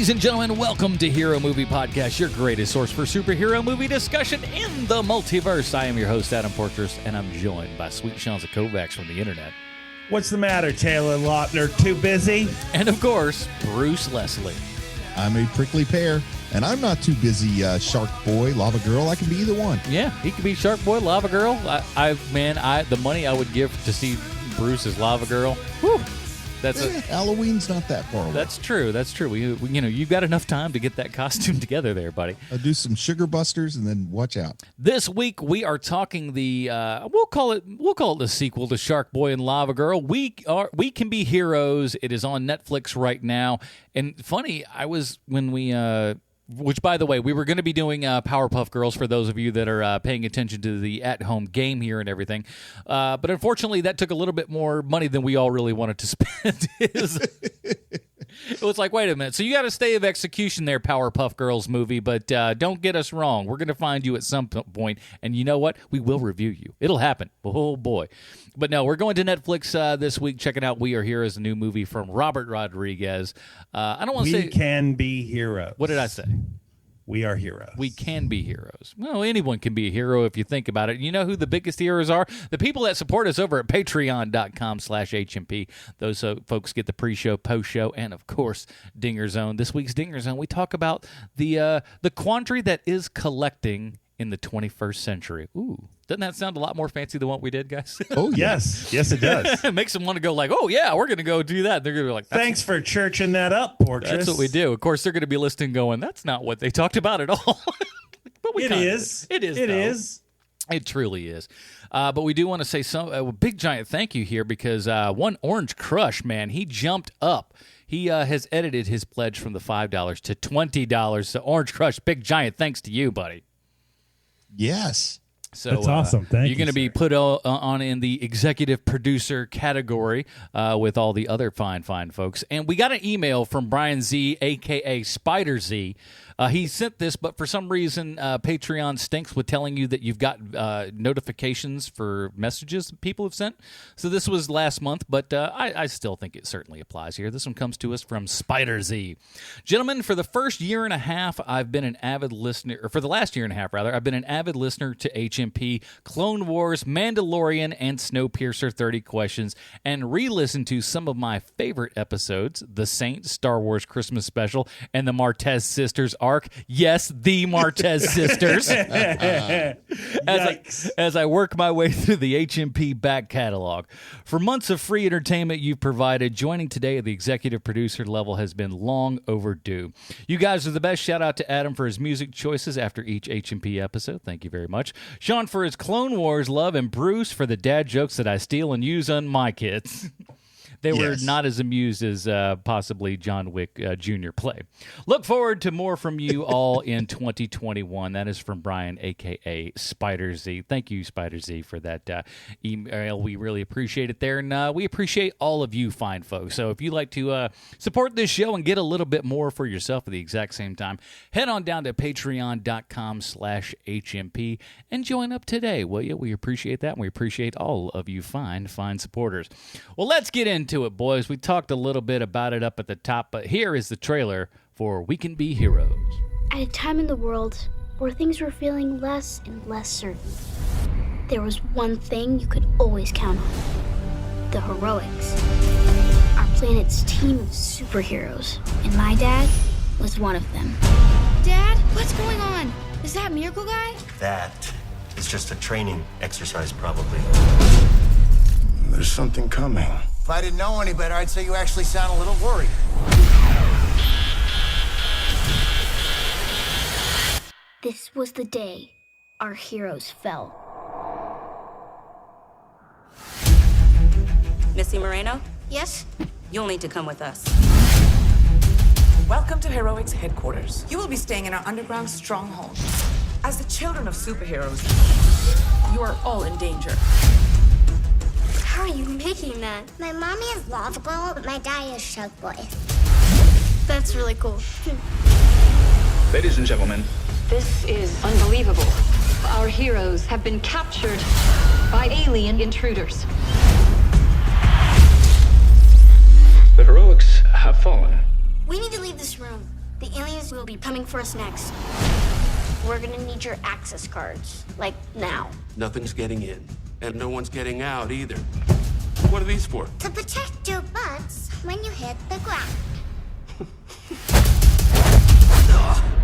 Ladies and gentlemen, welcome to Hero Movie Podcast, your greatest source for superhero movie discussion in the multiverse. I am your host, Adam Portress, and I'm joined by Sweet Seanza Kovacs from the internet. What's the matter, Taylor Lautner? Too busy? And of course, Bruce Leslie. I'm a prickly pear, and I'm not too busy, Shark Boy, Lava Girl. I can be either one. Yeah, he could be Shark Boy, Lava Girl. The money I would give to see Bruce as Lava Girl. Whew. Halloween's not that far away. That's true. We you've got enough time to get that costume together there, buddy. I'll do some sugar busters and then watch out. This week we are talking the we'll call it the sequel to Shark Boy and Lava Girl. We Can Be Heroes. It is on Netflix right now. And funny, which, by the way, we were going to be doing Powerpuff Girls for those of you that are paying attention to the at-home game here and everything. But unfortunately, that took a little bit more money than we all really wanted to spend. It was like, wait a minute. So you got a stay of execution there, Powerpuff Girls movie, but don't get us wrong. We're going to find you at some point, and you know what? We will review you. It'll happen. Oh, boy. But no, we're going to Netflix this week, checking out We Are Heroes, a new movie from Robert Rodriguez. I don't want to say... We can be heroes. What did I say? We are heroes. We can be heroes. Well, anyone can be a hero if you think about it. You know who the biggest heroes are? The people that support us over at patreon.com/HMP. Those folks get the pre-show, post-show, and, of course, Dinger Zone. This week's Dinger Zone, we talk about the quandary that is collecting in the 21st century. Ooh. Doesn't that sound a lot more fancy than what we did, guys? Oh, yes. Yes, it does. It makes them want to go like, oh, yeah, we're going to go do that. They're going to be like, thanks for churching that up, Portress. That's what we do. Of course, they're going to be listening going, that's not what they talked about at all. But It is. It is. It truly is. But we do want to say a big, giant thank you here because one Orange Crush, man, he jumped up. He has edited his pledge from the $5 to $20. So Orange Crush, big, giant thanks to you, buddy. Yes. So that's awesome. Thank you. You're going to be put on in the executive producer category with all the other fine folks. And we got an email from Brian Z, a.k.a. Spider Z. He sent this, but for some reason, Patreon stinks with telling you that you've got notifications for messages that people have sent. So this was last month, but I still think it certainly applies here. This one comes to us from Spider Z. Gentlemen, for the first year and a half, I've been an avid listener, or for the last year and a half, rather, I've been an avid listener to HMP, Clone Wars, Mandalorian, and Snowpiercer 30 Questions, and re-listened to some of my favorite episodes, The Saint, Star Wars Christmas Special, and the Martez Sisters arc. Yes, the Martez sisters. As I work my way through the HMP back catalog. For months of free entertainment you've provided, joining today at the executive producer level has been long overdue. You guys are the best. Shout out to Adam for his music choices after each HMP episode. Thank you very much. Sean for his Clone Wars love, and Bruce for the dad jokes that I steal and use on my kids. They were not as amused as possibly John Wick Jr. play. Look forward to more from you all in 2021. That is from Brian, a.k.a. Spider Z. Thank you, Spider Z, for that email. We really appreciate it there, and we appreciate all of you fine folks. So if you'd like to support this show and get a little bit more for yourself at the exact same time, head on down to patreon.com/HMP and join up today, will you? We appreciate that, and we appreciate all of you fine supporters. Well, let's get into it, boys. We talked a little bit about it up at the top, but here is the trailer for We Can Be Heroes. At a time in the world where things were feeling less and less certain, there was one thing you could always count on: the heroics. Our planet's team of superheroes, and my dad was one of them. Dad, what's going on? Is that Miracle Guy? That is just a training exercise, probably. There's something coming. If I didn't know any better, I'd say you actually sound a little worried. This was the day our heroes fell. Missy Moreno, Yes? you'll need to come with us. Welcome to Heroics headquarters. You will be staying in our underground stronghold. As the children of superheroes, you are all in danger. How are you making that? My mommy is Lava Girl, but my daddy is Shark Boy. That's really cool. Ladies and gentlemen, this is unbelievable. Our heroes have been captured by alien intruders. The heroics have fallen. We need to leave this room. The aliens will be coming for us next. We're gonna need your access cards, like now. Nothing's getting in, and no one's getting out either. What are these for? To protect your butts when you hit the ground.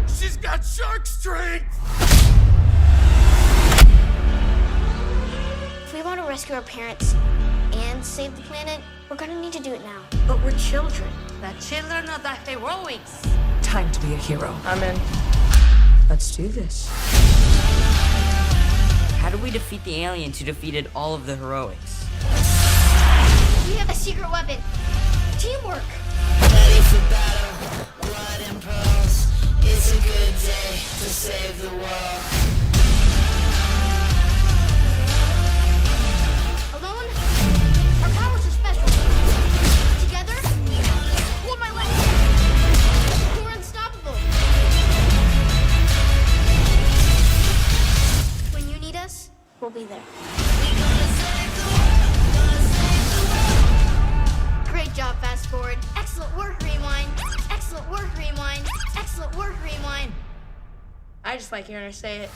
She's got shark strength! If we want to rescue our parents and save the planet, we're gonna need to do it now. But we're children. The children of the heroics. Time to be a hero. I'm in. Let's do this. How do we defeat the aliens who defeated all of the heroics? We have a secret weapon. Teamwork. Ready for battle, blood and pearls. It's a good day to save the world. Alone, our powers are special. Together, hold my leg. We're unstoppable. When you need us, we'll be there. Great job, Fast Forward. Excellent work, Rewind. Excellent work, Rewind. Excellent work, Rewind. I just like hearing her say it.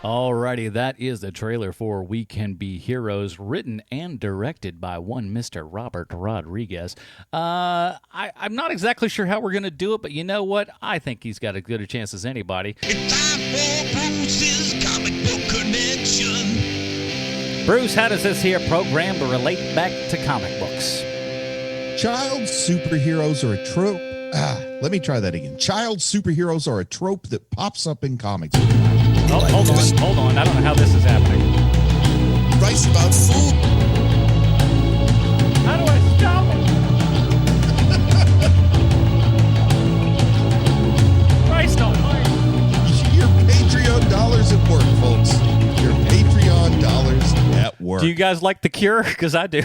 Alrighty, that is the trailer for We Can Be Heroes, written and directed by one Mr. Robert Rodriguez. I'm not exactly sure how we're going to do it, but you know what? I think he's got as good a chance as anybody. Bruce, how does this here program relate back to comic books? Child superheroes are a trope. Let me try that again. Child superheroes are a trope that pops up in comics. Oh, hold on. I don't know how this is happening. He writes about food. How do I stop it? Christ almighty. Your Patreon dollars at work, folks. Your Patreon dollars at work. Do you guys like The Cure? Because I do.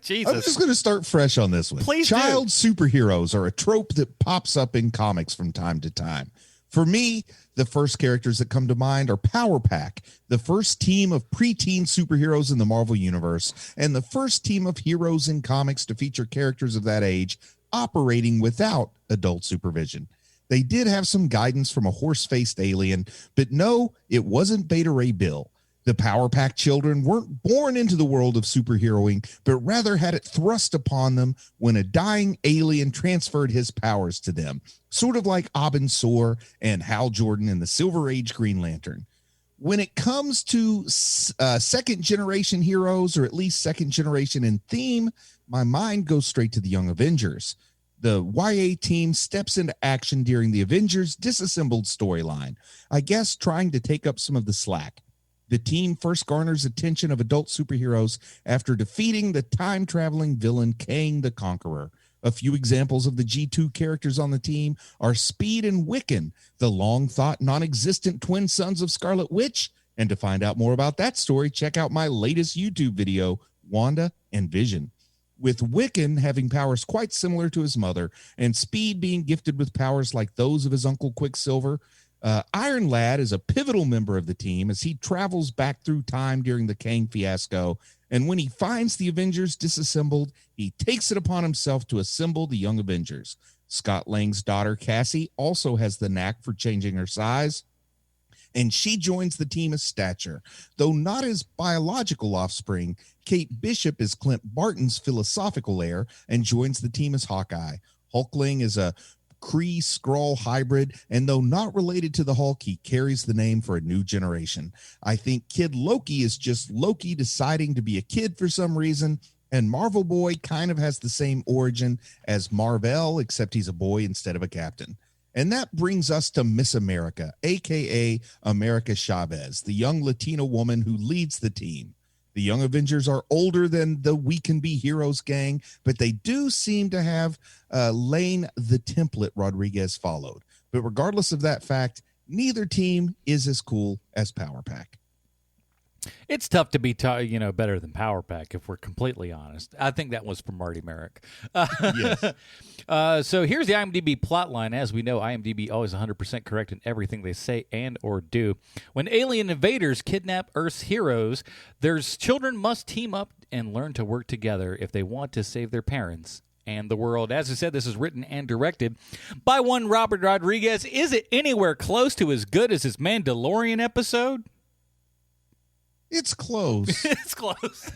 Jesus. I'm just going to start fresh on this one. Please Child superheroes are a trope that pops up in comics from time to time. For me, the first characters that come to mind are Power Pack, the first team of preteen superheroes in the Marvel Universe, and the first team of heroes in comics to feature characters of that age operating without adult supervision. They did have some guidance from a horse-faced alien, but no, it wasn't Beta Ray Bill. The Power Pack children weren't born into the world of superheroing, but rather had it thrust upon them when a dying alien transferred his powers to them, sort of like Abin Sur and Hal Jordan in the Silver Age Green Lantern. When it comes to second-generation heroes, or at least second generation in theme, my mind goes straight to the Young Avengers. The YA team steps into action during the Avengers Disassembled storyline, I guess trying to take up some of the slack. The team first garners attention of adult superheroes after defeating the time-traveling villain Kang the Conqueror. A few examples of the G2 characters on the team are Speed and Wiccan, the long-thought non-existent twin sons of Scarlet Witch. And to find out more about that story, check out my latest YouTube video, Wanda and Vision. With Wiccan having powers quite similar to his mother, and Speed being gifted with powers like those of his uncle Quicksilver, Iron Lad is a pivotal member of the team as he travels back through time during the Kang fiasco, and when he finds the Avengers disassembled, he takes it upon himself to assemble the Young Avengers. Scott Lang's daughter, Cassie, also has the knack for changing her size, and she joins the team as Stature. Though not his biological offspring, Kate Bishop is Clint Barton's philosophical heir and joins the team as Hawkeye. Hulkling is a Kree-Skrull hybrid, and though not related to the Hulk, he carries the name for a new generation. I think Kid Loki is just Loki deciding to be a kid for some reason, and Marvel Boy kind of has the same origin as Marvel, except he's a boy instead of a captain. And that brings us to Miss America, a.k.a. America Chavez, the young Latino woman who leads the team. The Young Avengers are older than the We Can Be Heroes gang, but they do seem to have lain the template Rodriguez followed. But regardless of that fact, neither team is as cool as Power Pack. It's tough to be, better than Power Pack, if we're completely honest. I think that was from Marty Merrick. Yes. So here's the IMDb plotline. As we know, IMDb always 100% correct in everything they say and or do. When alien invaders kidnap Earth's heroes, their children must team up and learn to work together if they want to save their parents and the world. As I said, this is written and directed by one Robert Rodriguez. Is it anywhere close to as good as his Mandalorian episode? It's close. It's close.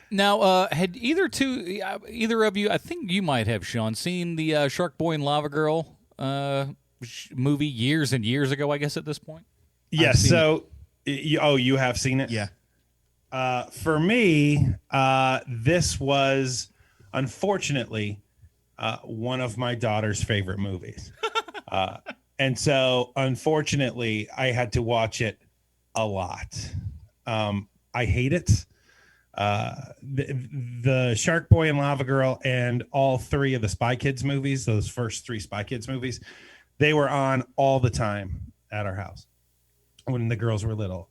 Now, had either of you, I think you might have, Sean, seen the Shark Boy and Lava Girl movie years and years ago, I guess, at this point? Yes. So, you have seen it? Yeah. For me, this was, unfortunately, one of my daughter's favorite movies. And so, unfortunately, I had to watch it a lot. I hate it. The Shark Boy and Lava Girl and all three of the Spy Kids movies, those first three Spy Kids movies, they were on all the time at our house when the girls were little.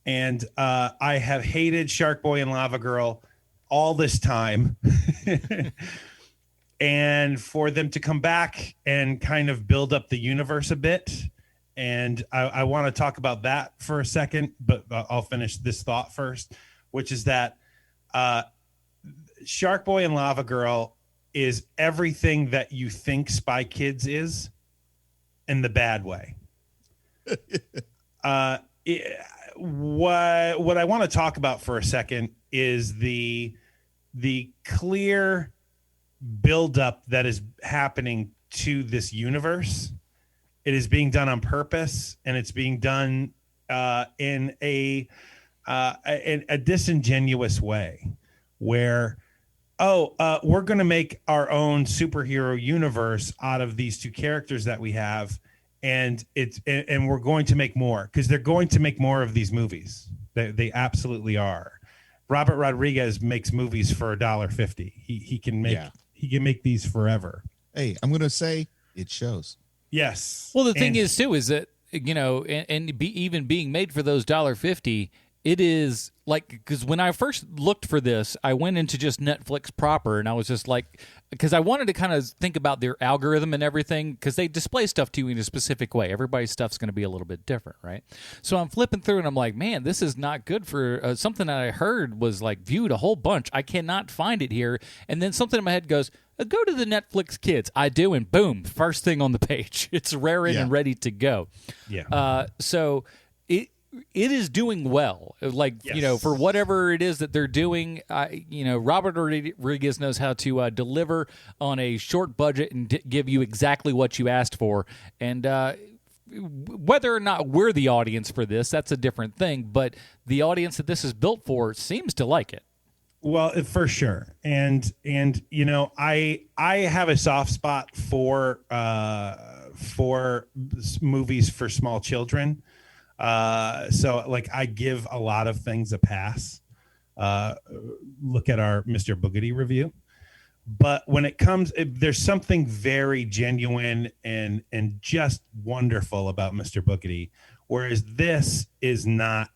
And I have hated Shark Boy and Lava Girl all this time. And for them to come back and kind of build up the universe a bit. And I want to talk about that for a second, but I'll finish this thought first, which is that Shark Boy and Lava Girl is everything that you think Spy Kids is in the bad way. What I want to talk about for a second is the clear buildup that is happening to this universe. It is being done on purpose, and it's being done in a disingenuous way where, we're going to make our own superhero universe out of these two characters that we have. And we're going to make more because they're going to make more of these movies. They absolutely are. Robert Rodriguez makes movies for $1.50. He can make these forever. Hey, I'm going to say it shows. Yes. Well, the thing is too is that even being made for those $1.50, it is like, because when I first looked for this, I went into just Netflix proper, and I was just like, because I wanted to kind of think about their algorithm and everything, because they display stuff to you in a specific way. Everybody's stuff's going to be a little bit different, right? So I'm flipping through, and I'm like, man, this is not good for something that I heard was like viewed a whole bunch. I cannot find it here. And then something in my head goes, go to the Netflix Kids. I do, and boom, first thing on the page. It's raring and ready to go. Yeah. So it is doing well. Like, yes. For whatever it is that they're doing, Robert Rodriguez knows how to deliver on a short budget and give you exactly what you asked for. And whether or not we're the audience for this, that's a different thing. But the audience that this is built for seems to like it. Well, for sure. And I have a soft spot for movies for small children. So like I give a lot of things a pass. Look at our Mr. Boogedy review. But when it comes, there's something very genuine and just wonderful about Mr. Boogedy, whereas this is not.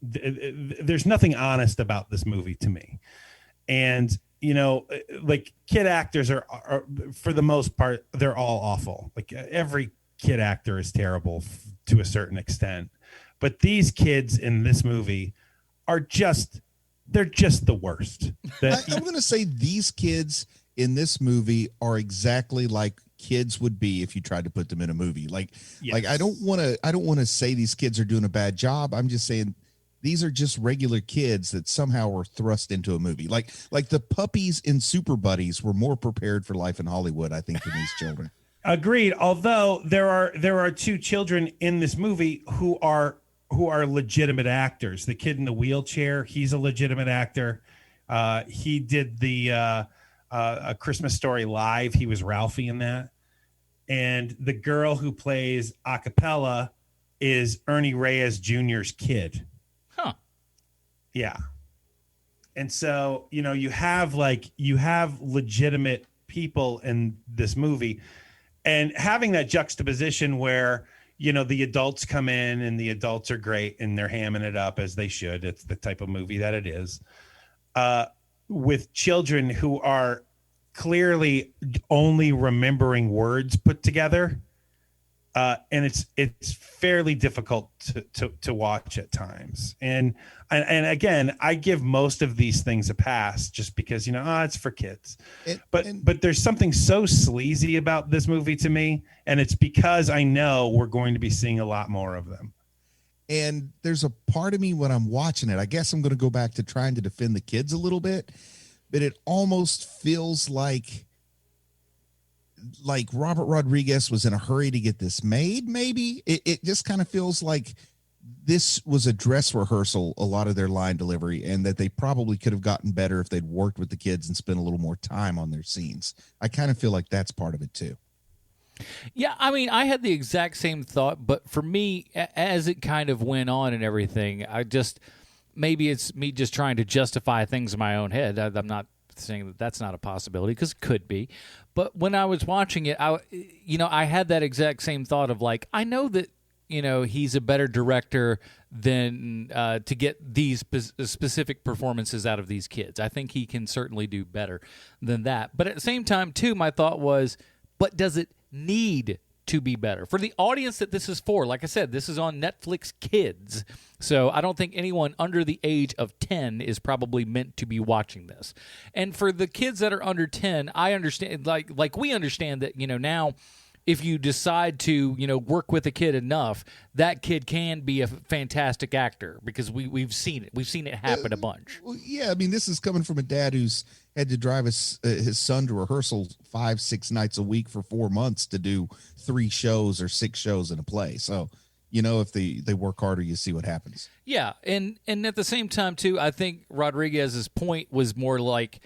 There's nothing honest about this movie to me. And like kid actors are for the most part, they're all awful. Like every kid actor is terrible to a certain extent, but these kids in this movie they're just the worst. I'm going to say these kids in this movie are exactly like kids would be if you tried to put them in a movie. Like I don't want to say these kids are doing a bad job. I'm just saying these are just regular kids that somehow were thrust into a movie. Like the puppies in Super Buddies were more prepared for life in Hollywood, I think, than these children. Agreed. Although there are two children in this movie who are legitimate actors. The kid in the wheelchair, he's a legitimate actor. He did the A Christmas Story Live. He was Ralphie in that. And the girl who plays a cappella is Ernie Reyes Jr.'s kid. Huh. Yeah. And so, you have legitimate people in this movie, and having that juxtaposition where, the adults come in and the adults are great and they're hamming it up as they should. It's the type of movie that it is. With children who are clearly only remembering words put together. and it's fairly difficult to watch at times. And again, I give most of these things a pass just because it's for kids. But there's something so sleazy about this movie to me, and it's because I know we're going to be seeing a lot more of them. And there's a part of me when I'm watching it, I guess I'm going to go back to trying to defend the kids a little bit, but it almost feels like Robert Rodriguez was in a hurry to get this made. Maybe it just kind of feels like this was a dress rehearsal, a lot of their line delivery, and that they probably could have gotten better if they'd worked with the kids and spent a little more time on their scenes. I kind of feel like that's part of it too. Yeah, I mean, I had the exact same thought, but for me, as it kind of went on and everything, maybe it's me just trying to justify things in my own head. I'm not saying that that's not a possibility, because it could be. But when I was watching it, I had that exact same thought of like, I know that, he's a better director than to get these specific performances out of these kids. I think he can certainly do better than that. But at the same time, too, my thought was, but does it need to be better for the audience that this is for? Like I said, this is on Netflix Kids, so I don't think anyone under the age of 10 is probably meant to be watching this. And for the kids that are under 10, I understand, like we understand that now, if you decide to work with a kid enough, that kid can be a fantastic actor, because we've seen it happen a bunch. Well, yeah, I mean, this is coming from a dad who's had to drive his son to rehearsal 5-6 nights a week for 4 months to do 3 shows or 6 shows in a play. So, if they work harder, you see what happens. Yeah, and at the same time, too, I think Rodriguez's point was more like,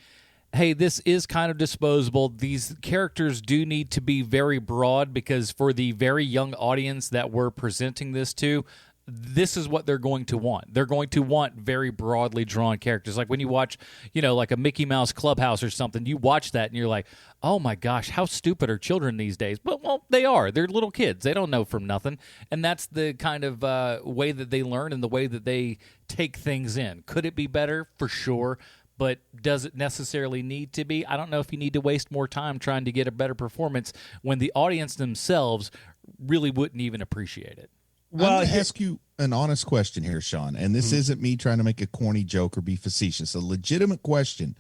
hey, this is kind of disposable. These characters do need to be very broad, because for the very young audience that we're presenting this to, this is what they're going to want. They're going to want very broadly drawn characters. Like when you watch, like a Mickey Mouse Clubhouse or something, you watch that and you're like, oh my gosh, how stupid are children these days? But, well, they are. They're little kids. They don't know from nothing. And that's the kind of way that they learn and the way that they take things in. Could it be better? For sure. But does it necessarily need to be? I don't know if you need to waste more time trying to get a better performance when the audience themselves really wouldn't even appreciate it. Well, I'm going to ask you an honest question here, Sean, and this isn't me trying to make a corny joke or be facetious. A legitimate question.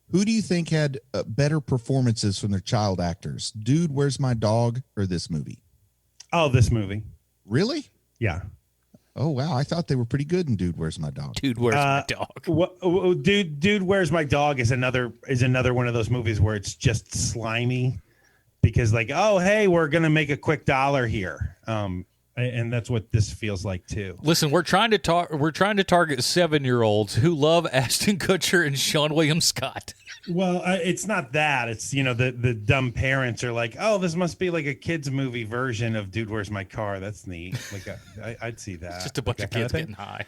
Who do you think had better performances from their child actors? Dude, Where's My Dog, or this movie? Oh, this movie. Really? Yeah. Oh, wow. I thought they were pretty good in Dude, Where's My Dog? Dude, Where's My Dog? Dude, Where's My Dog is another one of those movies where it's just slimy, because like, oh, hey, we're going to make a quick $1 here. And that's what this feels like too. Listen, we're trying to target 7-year-olds who love Ashton Kutcher and Sean William Scott. Well, it's not that. It's the dumb parents are like, oh, this must be like a kids movie version of Dude, Where's My Car? That's neat. Like I'd see that. It's just a bunch of kids getting high.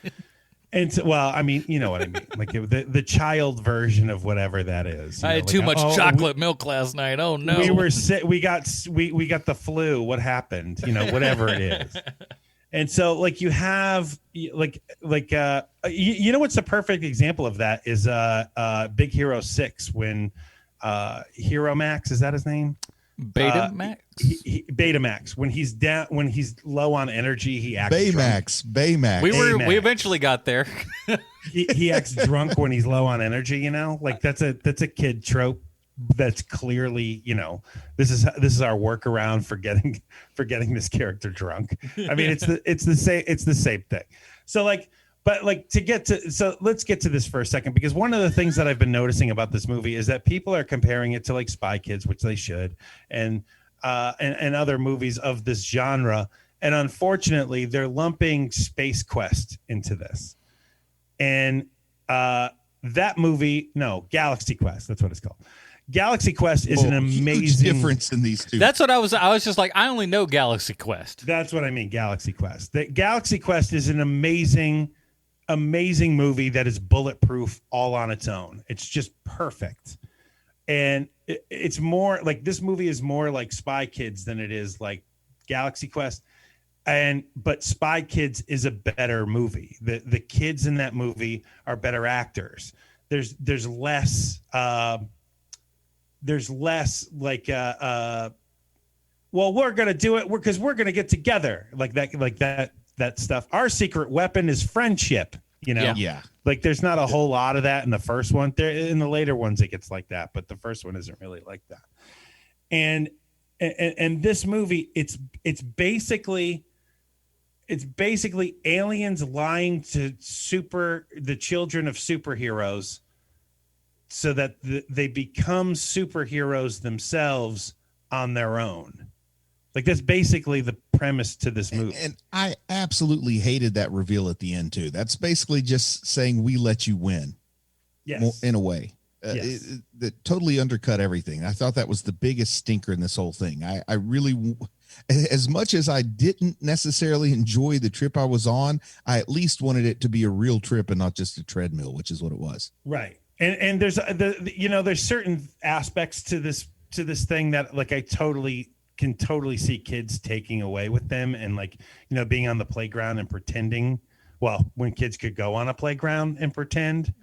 And so, well, I mean, you know what I mean, like the child version of whatever that is. I had too much chocolate milk last night. Oh no, we were sick. We got the flu. What happened? Whatever it is. And so, like, you have what's the perfect example of that is Big Hero 6 when Hero Max, is that his name? Betamax. Betamax. When he's down, when he's low on energy, he acts Baymax. We eventually got there. he acts drunk when he's low on energy. Like that's a kid trope. That's clearly, this is our workaround for getting this character drunk. I mean, it's the same thing. So let's get to this for a second, because one of the things that I've been noticing about this movie is that people are comparing it to like Spy Kids, which they should, and other movies of this genre. And unfortunately, they're lumping Space Quest into this. And that movie, no, Galaxy Quest, that's what it's called. Galaxy Quest is an amazing difference in these two. That's what I was just like, I only know Galaxy Quest. That's what I mean, Galaxy Quest. The Galaxy Quest is an amazing movie that is bulletproof all on its own. It's just perfect. And it's more like, this movie is more like Spy Kids than it is like Galaxy Quest. But Spy Kids is a better movie. The kids in that movie are better actors. There's less like well, we're going to do it because we're going to get together like that stuff. Our secret weapon is friendship, Yeah. Like there's not a whole lot of that in the first one. There in the later ones it gets like that, but the first one isn't really like that. And this movie, it's basically aliens lying to the children of superheroes so that they become superheroes themselves on their own. Like that's basically the premise to this movie. And I absolutely hated that reveal at the end too. That's basically just saying we let you win. Yes. In a way. Yes. That totally undercut everything. I thought that was the biggest stinker in this whole thing. I really, as much as I didn't necessarily enjoy the trip I was on, I at least wanted it to be a real trip and not just a treadmill, which is what it was. Right. And there's there's certain aspects to this thing that like I can totally see kids taking away with them, and like, being on the playground and pretending, well, when kids could go on a playground and pretend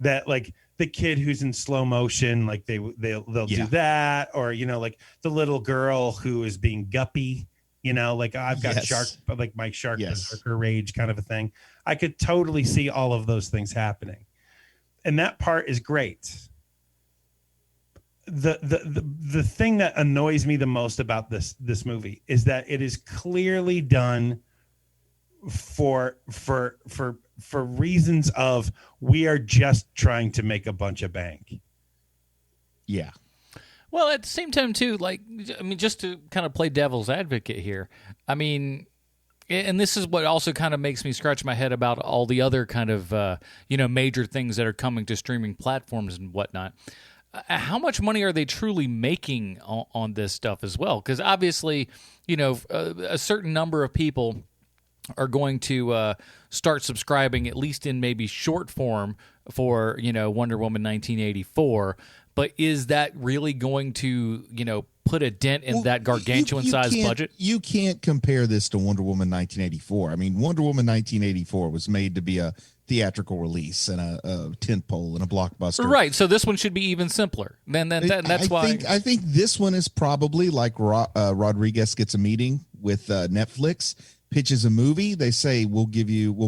that like the kid who's in slow motion, like they'll do that, or like the little girl who is being guppy, like I've got shark, like my shark berserker rage kind of a thing. I could totally see all of those things happening, and that part is great. The thing that annoys me the most about this movie is that it is clearly done for reasons of we are just trying to make a bunch of bank. Yeah. Well, at the same time too, just to kind of play devil's advocate here, and this is what also kind of makes me scratch my head about all the other kind of major things that are coming to streaming platforms and whatnot. How much money are they truly making on this stuff as well? Because obviously, a certain number of people are going to start subscribing, at least in maybe short form, for Wonder Woman 1984. But is that really going to put a dent in that gargantuan size budget? You can't compare this to Wonder Woman 1984. I mean, Wonder Woman 1984 was made to be a theatrical release and a tentpole and a blockbuster. Right. So this one should be even simpler. That's why I think this one is probably like Rodriguez gets a meeting with Netflix, pitches a movie. They say, we'll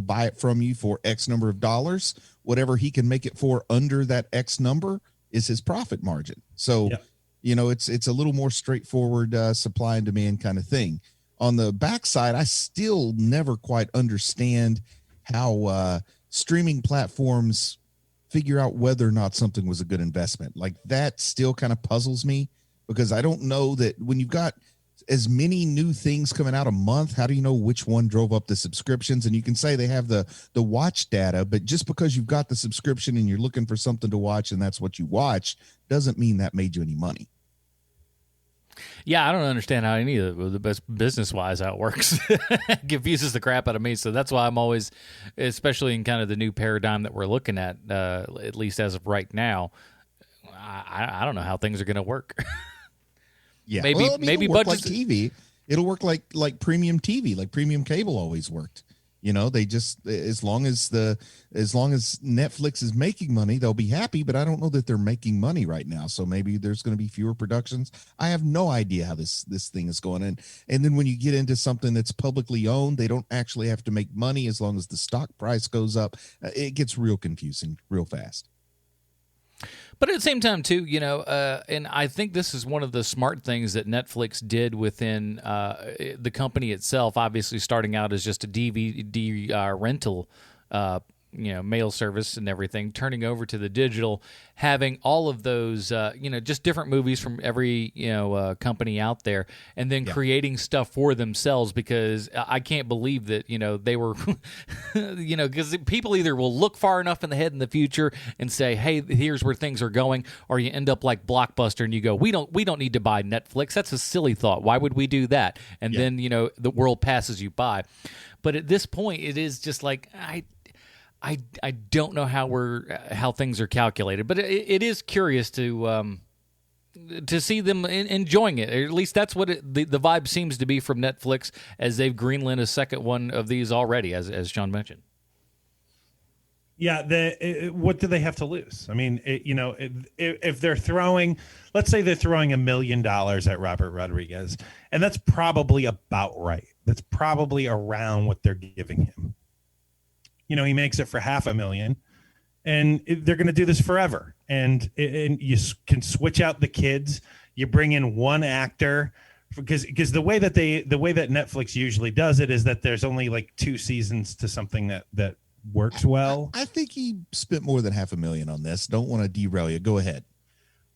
buy it from you for X number of dollars. Whatever he can make it for under that X number is his profit margin. So, it's a little more straightforward supply and demand kind of thing. On the backside, I still never quite understand how streaming platforms figure out whether or not something was a good investment. Like that still kind of puzzles me, because I don't know that when you've got as many new things coming out a month, how do you know which one drove up the subscriptions? And you can say they have the watch data, but just because you've got the subscription and you're looking for something to watch and that's what you watch doesn't mean that made you any money. Yeah, I don't understand how any of the best business-wise how it works. It confuses the crap out of me. So that's why I'm always, especially in kind of the new paradigm that we're looking at least as of right now, I don't know how things are going to work. Yeah, maybe it'll work budgets. Like TV. It'll work like premium TV, like premium cable always worked. They just as long as Netflix is making money, they'll be happy. But I don't know that they're making money right now. So maybe there's going to be fewer productions. I have no idea how this thing is going. And then when you get into something that's publicly owned, they don't actually have to make money as long as the stock price goes up. It gets real confusing real fast. But at the same time, too, and I think this is one of the smart things that Netflix did within the company itself, obviously starting out as just a DVD rental mail service and everything, turning over to the digital, having all of those, just different movies from every, company out there, and then creating stuff for themselves, because I can't believe that, they were, because people either will look far enough ahead in the future and say, hey, here's where things are going, or you end up like Blockbuster and you go, we don't need to buy Netflix. That's a silly thought. Why would we do that? And then, the world passes you by. But at this point, it is just like, I don't know how things are calculated, but it is curious to see them enjoying it. Or at least that's what the vibe seems to be from Netflix, as they've greenlit a second one of these already, as John mentioned. Yeah, what do they have to lose? I mean, if they're throwing, let's say they're throwing $1 million at Robert Rodriguez, and that's probably about right. That's probably around what they're giving him. He makes it for $500,000, and they're going to do this forever. And you can switch out the kids. You bring in one actor, because the way that Netflix usually does it is that there's only like 2 seasons to something that works well. I think he spent more than $500,000 on this. Don't want to derail you. Go ahead.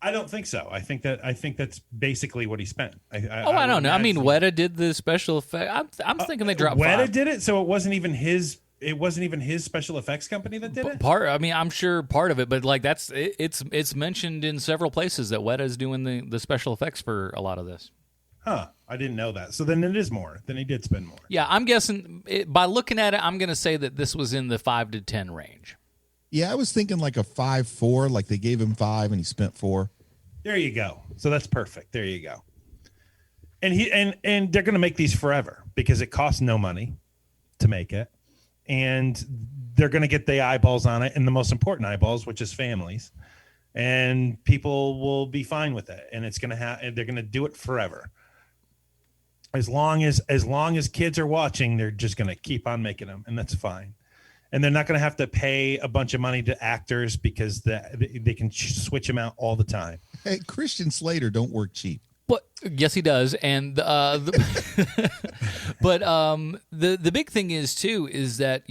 I don't think so. I think that's basically what he spent. I don't know. I mean, Weta did the special effect. I'm thinking they dropped Weta 5. did it, so it wasn't even his. It wasn't even his special effects company that did it. I'm sure part of it, but like it's mentioned in several places that Weta is doing the special effects for a lot of this. Huh. I didn't know that. So then it is more. Then he did spend more. Yeah, I'm guessing by looking at it, I'm going to say that this was in the 5 to 10 range. Yeah, I was thinking like a 5-4, like they gave him 5 and he spent 4. There you go. So that's perfect. There you go. And and they're going to make these forever because it costs no money to make it. And they're going to get the eyeballs on it, and the most important eyeballs, which is families. And people will be fine with it. And it's going to they're going to do it forever. As long as kids are watching, they're just going to keep on making them, and that's fine. And they're not going to have to pay a bunch of money to actors because they can switch them out all the time. Hey, Christian Slater don't work cheap. But yes, he does, and but the big thing is too is that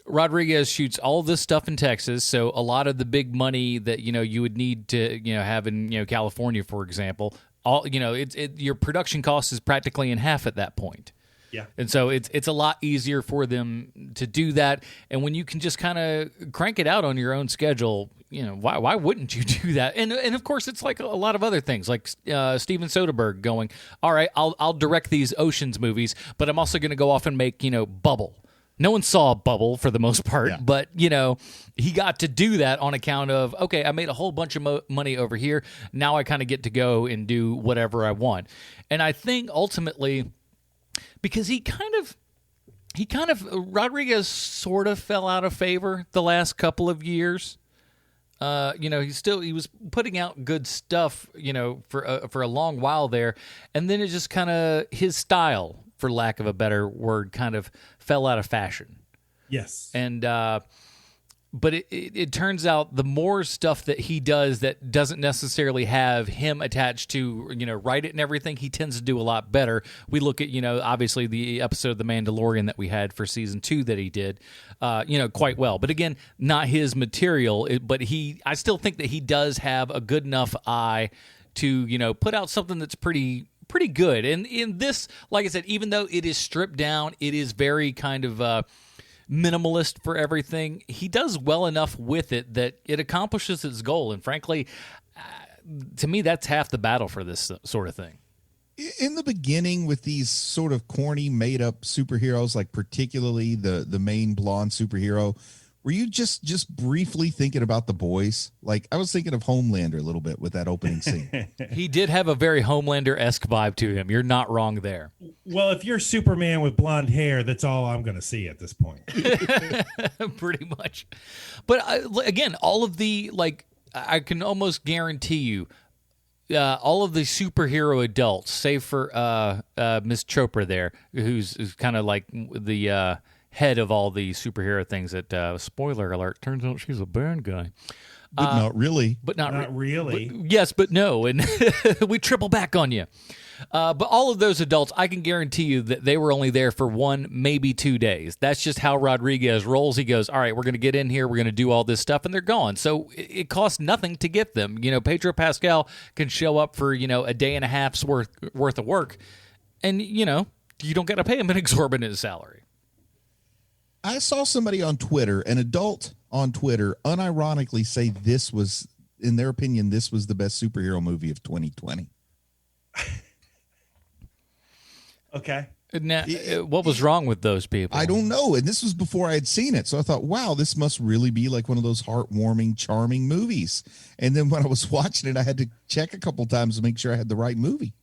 Rodriguez shoots all this stuff in Texas, so a lot of the big money that you would need to have in California, for example, your production cost is practically in half at that point. Yeah. And so it's a lot easier for them to do that. And when you can just kind of crank it out on your own schedule, why wouldn't you do that? And of course, it's like a lot of other things, like Steven Soderbergh going, all right, I'll direct these Oceans movies, but I'm also going to go off and make, Bubble. No one saw Bubble for the most part, but, he got to do that on account of, okay, I made a whole bunch of money over here. Now I kind of get to go and do whatever I want. And I think ultimately, because Rodriguez sort of fell out of favor the last couple of years. He was putting out good stuff, for a long while there. And then it just kind of, his style, for lack of a better word, kind of fell out of fashion. Yes. And, but it turns out the more stuff that he does that doesn't necessarily have him attached to, write it and everything, he tends to do a lot better. We look at, obviously the episode of The Mandalorian that we had for season 2 that he did, quite well. But again, not his material, but I still think that he does have a good enough eye to, put out something that's pretty good. And in this, like I said, even though it is stripped down, it is very kind of minimalist for everything. He does well enough with it that it accomplishes its goal. And frankly, to me, that's half the battle for this sort of thing. In the beginning, with these sort of corny, made-up superheroes, like particularly the main blonde superhero, were you just briefly thinking about The Boys? Like, I was thinking of Homelander a little bit with that opening scene. He did have a very Homelander-esque vibe to him. You're not wrong there. Well, if you're Superman with blonde hair, that's all I'm going to see at this point. Pretty much. But again, all of the, I can almost guarantee you, all of the superhero adults, save for Miss Chopra there, who's kind of like the head of all the superhero things that, spoiler alert, turns out she's a bad guy. But not really. But not really. But, yes, but no. And we triple back on you. But all of those adults, I can guarantee you that they were only there for 1, maybe 2 days. That's just how Rodriguez rolls. He goes, all right, we're going to get in here. We're going to do all this stuff. And they're gone. So it costs nothing to get them. Pedro Pascal can show up for, a day and a half's worth of work. And, you don't got to pay him an exorbitant salary. I saw somebody on Twitter, an adult on Twitter, unironically say this was, in their opinion, this was the best superhero movie of 2020. Okay. Now, what was wrong with those people? I don't know. And this was before I had seen it. So I thought, wow, this must really be like one of those heartwarming, charming movies. And then when I was watching it, I had to check a couple times to make sure I had the right movie.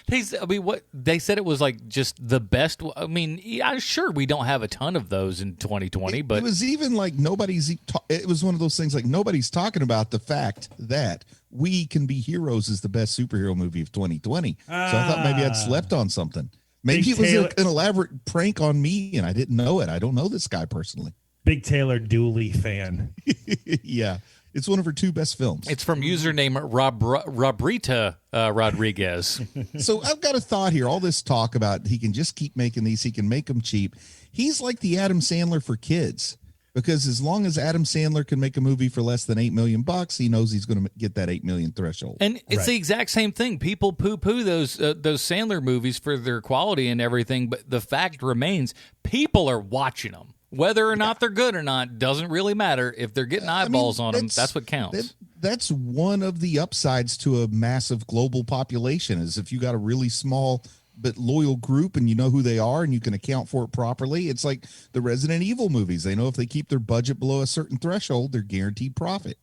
What they said it was like just the best. I mean, I'm sure we don't have a ton of those in 2020, but it was even like it was one of those things like nobody's talking about the fact that We Can Be Heroes is the best superhero movie of 2020. So I thought maybe I'd slept on something. Maybe it was an elaborate prank on me and I didn't know it. I don't know this guy personally. Big Taylor Dooley fan. Yeah. It's one of her 2 best films. It's from username Robrita Rodriguez. So I've got a thought here. All this talk about he can just keep making these, he can make them cheap. He's like the Adam Sandler for kids, because as long as Adam Sandler can make a movie for less than $8 million, he knows he's going to get that 8 million threshold. And it's the exact same thing. People poo-poo those Sandler movies for their quality and everything, but the fact remains, people are watching them. Whether or not they're good or not doesn't really matter. If they're getting eyeballs on them, that's what counts. That's one of the upsides to a massive global population, is if you got a really small but loyal group and you know who they are and you can account for it properly. It's like the Resident Evil movies. They know if they keep their budget below a certain threshold, they're guaranteed profit.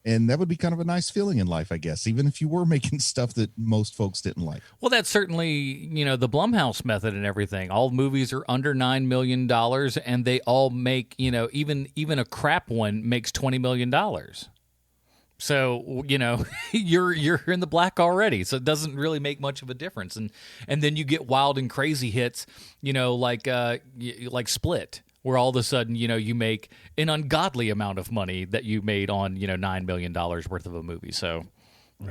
And that would be kind of a nice feeling in life, I guess, even if you were making stuff that most folks didn't like. Well, that's certainly, the Blumhouse method and everything. All movies are under $9 million, and they all make, even a crap one makes $20 million. So, you're in the black already. So it doesn't really make much of a difference. And then you get wild and crazy hits, like Split, where all of a sudden, you make an ungodly amount of money that you made on, $9 million worth of a movie. So,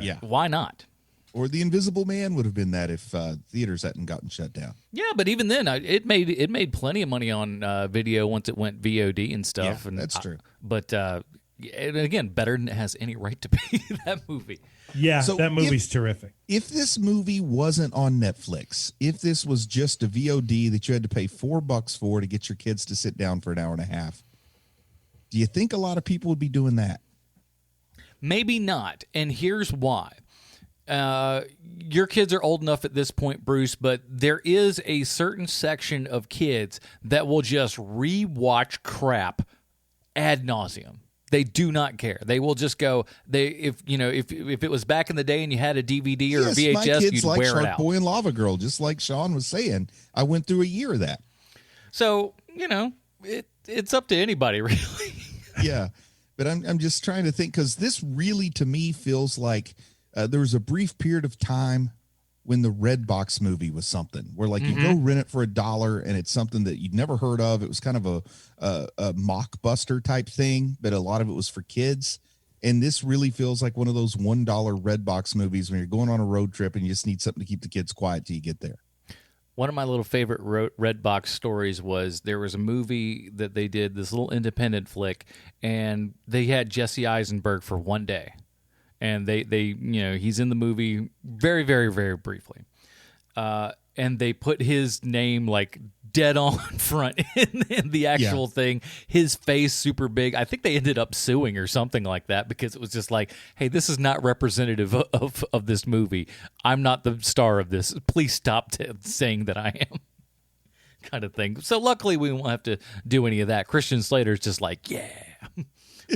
yeah, why not? Or The Invisible Man would have been that if theaters hadn't gotten shut down. Yeah, but even then, it made plenty of money on video once it went VOD and stuff. Yeah, and that's true. But and again, better than it has any right to be, that movie. Yeah, so that movie's terrific. If this movie wasn't on Netflix, if this was just a VOD that you had to pay $4 for to get your kids to sit down for an hour and a half, do you think a lot of people would be doing that? Maybe not. And here's why. Your kids are old enough at this point, Bruce, but there is a certain section of kids that will just rewatch crap ad nauseum. They do not care. They will just go. If it was back in the day and you had a DVD or a VHS, my kids you'd like wear Shark it out. Boy and Lava Girl, just like Sean was saying. I went through a year of that. So it's up to anybody, really. Yeah, but I'm just trying to think, because this really to me feels like there was a brief period of time when the Redbox movie was something where you go rent it for $1 and it's something that you'd never heard of. It was kind of a mockbuster type thing, but a lot of it was for kids. And this really feels like one of those $1 Redbox movies when you're going on a road trip and you just need something to keep the kids quiet till you get there. One of my little favorite Redbox stories was there was a movie that they did, this little independent flick, and they had Jesse Eisenberg for one day. And they he's in the movie very, very, very briefly. And they put his name dead on front in the actual thing. His face super big. I think they ended up suing or something like that because it was just like, hey, this is not representative of this movie. I'm not the star of this. Please stop saying that I am. Kind of thing. So luckily we won't have to do any of that. Christian Slater's just like, yeah.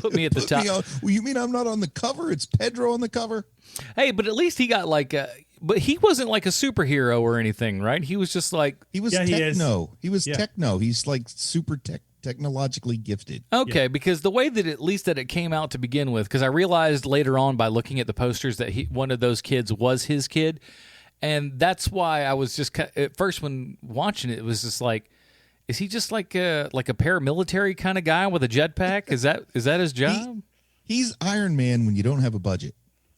Put me at the top. Well, you mean I'm not on the cover? It's Pedro on the cover? Hey, but at least he got but he wasn't like a superhero or anything, right? He was just like... He was techno. He was techno. He's super technologically gifted. Okay, because the way that at least that it came out to begin with, because I realized later on by looking at the posters that one of those kids was his kid. And that's why I was just... At first when watching it was just like... Is he just like a paramilitary kind of guy with a jetpack? Is that his job? He's Iron Man when you don't have a budget.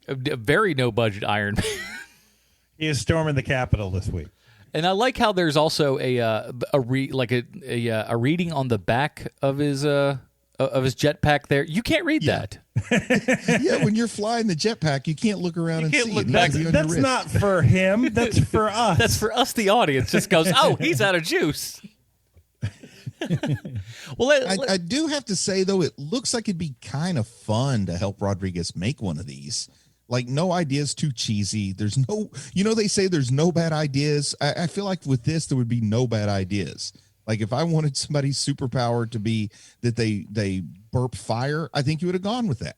A very no budget Iron Man. He is storming the Capitol this week. And I like how there's also a reading on the back of his jetpack there. You can't read that. Yeah, when you're flying the jetpack, you can't look around and see it. That's not for him. That's for us. That's for us, the audience. Just goes, oh, he's out of juice. Well, I do have to say, though, it looks like it'd be kind of fun to help Rodriguez make one of these. No ideas too cheesy. There's no, they say there's no bad ideas. I feel like with this, there would be no bad ideas. If I wanted somebody's superpower to be that they burp fire, I think you would have gone with that.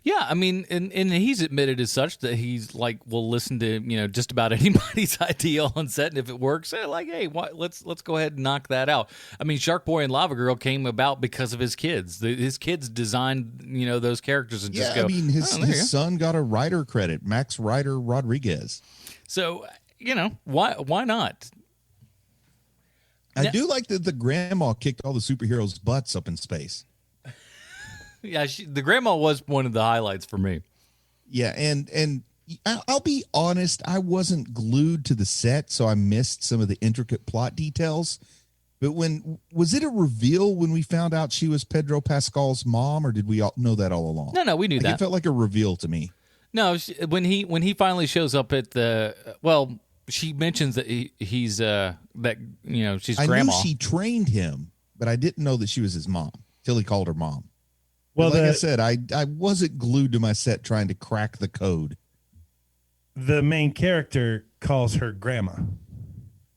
Yeah, I mean, and he's admitted as such that he's like will listen to just about anybody's idea on set, and if it works, like, hey, let's go ahead and knock that out. I mean, Shark Boy and Lava Girl came about because of his kids. His kids designed those characters and just go. I mean, his son got a writer credit, Max Ryder Rodriguez. So why not? I do like that the grandma kicked all the superheroes' butts up in space. Yeah, the grandma was one of the highlights for me. Yeah, and I'll be honest, I wasn't glued to the set, so I missed some of the intricate plot details. But was it a reveal when we found out she was Pedro Pascal's mom, or did we all know that all along? No, we knew that. It felt like a reveal to me. No, when he finally shows up at she mentions that he's she's grandma. I knew she trained him, but I didn't know that she was his mom till he called her mom. Well, like I said, I wasn't glued to my set trying to crack the code. The main character calls her grandma.